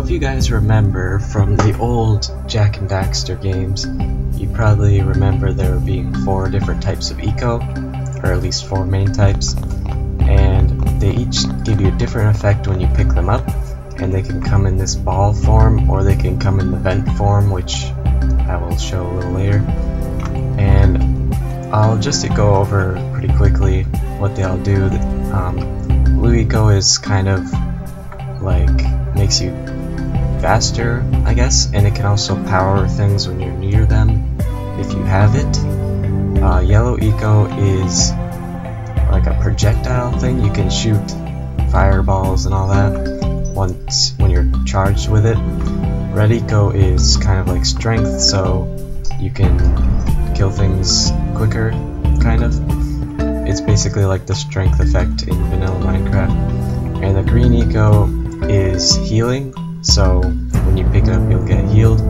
if you guys remember from the old Jak and Daxter games, you probably remember there being 4 different types of eco, or at least 4 main types, and they each give you a different effect when you pick them up, and they can come in this ball form or they can come in the vent form, which I will show a little later. And I'll just go over pretty quickly what they all do. Blue eco is kind of like makes you faster, I guess, and it can also power things when you're near them if you have it. Yellow eco is like a projectile thing. You can shoot fireballs and all that when you're charged with it. Red eco is kind of like strength, so you can kill things quicker, kind of. It's basically like the strength effect in vanilla Minecraft. And the green eco is healing, so when you pick it up you'll get healed.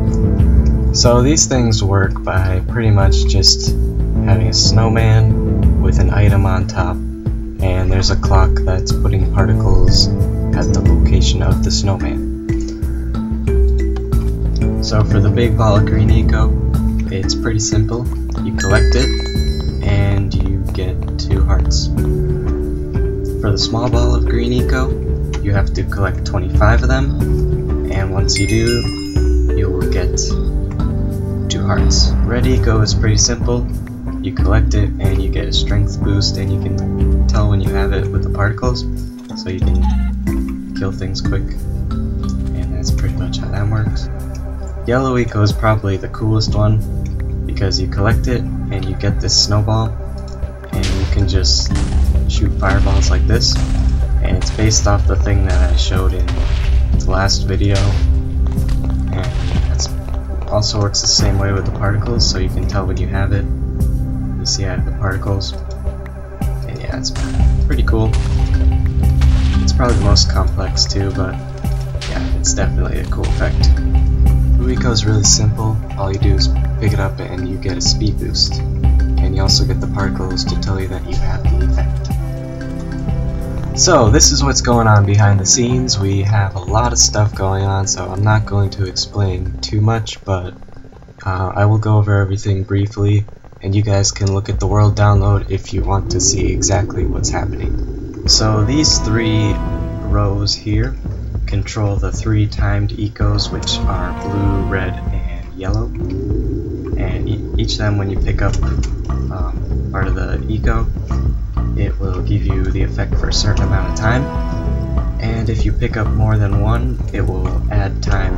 So these things work by pretty much just having a snowman with an item on top, and there's a clock that's putting particles at the location of the snowman. So for the big ball of green eco, it's pretty simple. You collect it and you get 2 hearts. For the small ball of green eco, you have to collect 25 of them, and once you do, you will get 2 hearts. Red eco is pretty simple. You collect it and you get a strength boost, and you can tell when you have it with the particles, so you can kill things quick, and that's pretty much how that works. Yellow eco is probably the coolest one, because you collect it and you get this snowball, and you can just shoot fireballs like this, and it's based off the thing that I showed in the last video, and that also works the same way with the particles, so you can tell when you have it. You see I have the particles, and yeah, it's pretty cool. It's probably the most complex too, but yeah, it's definitely a cool effect. Blue eco is really simple. All you do is pick it up and you get a speed boost, and you also get the particles to tell you that you have the effect. So this is what's going on behind the scenes. We have a lot of stuff going on, so I'm not going to explain too much, but I will go over everything briefly, and you guys can look at the world download if you want to see exactly what's happening. So these 3 rows here control the 3 timed ecos, which are blue, red, and yellow. And each of them, when you pick up part of the eco, it will give you the effect for a certain amount of time. And if you pick up more than one, it will add time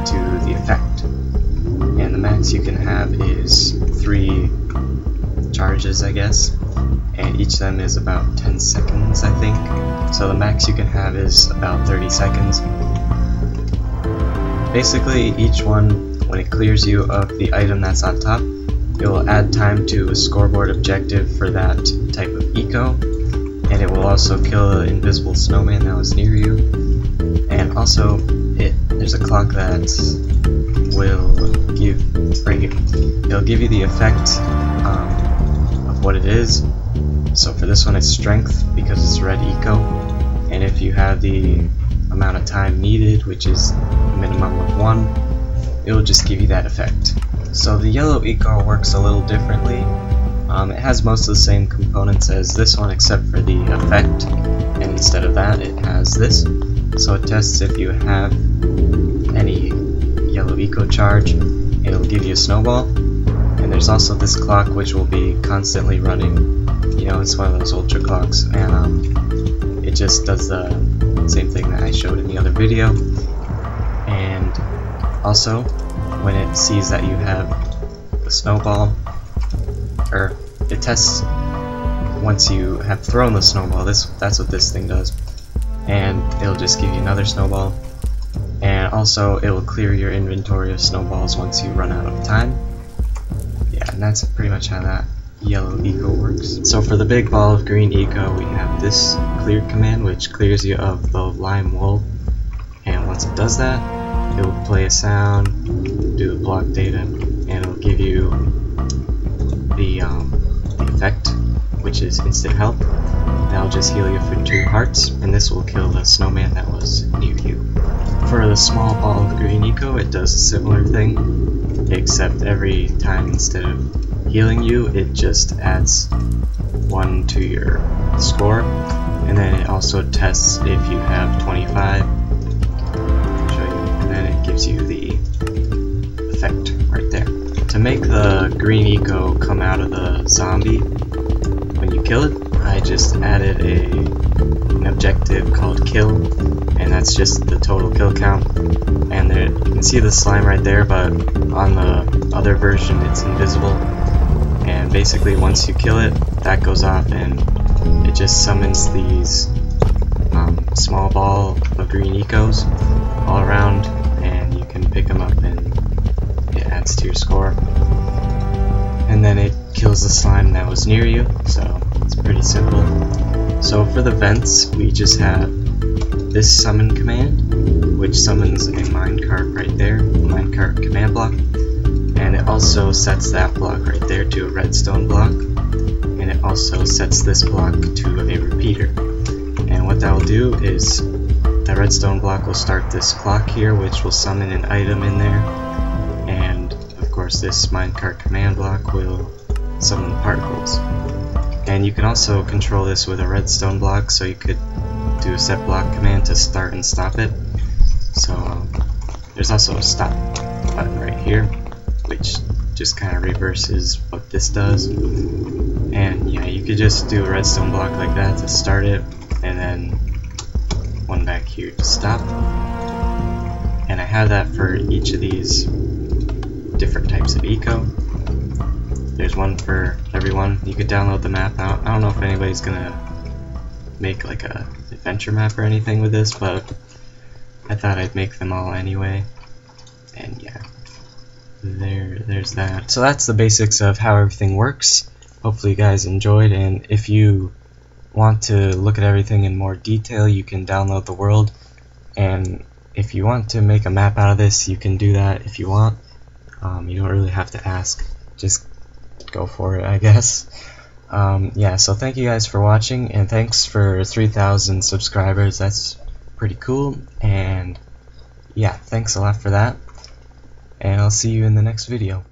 to the effect. And the max you can have is 3 charges, I guess, and each of them is about 10 seconds, I think. So the max you can have is about 30 seconds. Basically, each one, when it clears you of the item that's on top, it will add time to a scoreboard objective for that type of eco, and it will also kill the invisible snowman that was near you. And also, there's a clock that will it'll give you the effect of what it is. So for this one it's strength, because it's red eco, and if you have the amount of time needed, which is a minimum of 1, it will just give you that effect. So the yellow eco works a little differently. It has most of the same components as this one except for the effect, and instead of that it has this. So it tests if you have any yellow eco charge, it'll give you a snowball. And there's also this clock which will be constantly running. You know, it's one of those ultra clocks, and it just does the same thing that I showed in the other video. And also, when it sees that you have the snowball, or it tests once you have thrown the snowball, that's what this thing does, and it'll just give you another snowball. And also it will clear your inventory of snowballs once you run out of time. Yeah, and that's pretty much how that yellow eco works. So for the big ball of green eco, we have this clear command, which clears you of the lime wool, and once it does that, it will play a sound, do the block data, and it'll give you the effect, which is instant health. That'll just heal you for 2 hearts, and this will kill the snowman that was near you. for the small ball of green eco, it does a similar thing, except every time instead of healing you, it just adds 1 to your score, and then it also tests if you have 25. I'll show you, and then it gives you the effect right there. To make the green eco come out of the zombie when you kill it, I just added an objective called kill, and that's just the total kill count. And there, you can see the slime right there, but on the other version it's invisible. And basically once you kill it, that goes off and it just summons these small ball of green ecos all around, and you can pick them up and it adds to your score. And then it kills the slime that was near you, so it's pretty simple. So for the vents, we just have this summon command, which summons a minecart right there, minecart command block, and it also sets that block right there to a redstone block, and it also sets this block to a repeater. And what that will do is the redstone block will start this clock here, which will summon an item in there, and of course this minecart command block will summon the particles. And you can also control this with a redstone block, so you could do a set block command to start and stop it. So there's also a stop button right here, which just kind of reverses what this does. And yeah, you could just do a redstone block like that to start it, and then one back here to stop. And I have that for each of these different types of eco. There's one for everyone. You could download the map out. I don't know if anybody's gonna make like a adventure map or anything with this, but I thought I'd make them all anyway. And yeah, there's that. So that's the basics of how everything works. Hopefully you guys enjoyed, and if you want to look at everything in more detail, you can download the world, and if you want to make a map out of this, you can do that if you want. You don't really have to ask, just go for it, I guess. Yeah, so thank you guys for watching, and thanks for 3,000 subscribers. That's pretty cool, and yeah, thanks a lot for that, and I'll see you in the next video.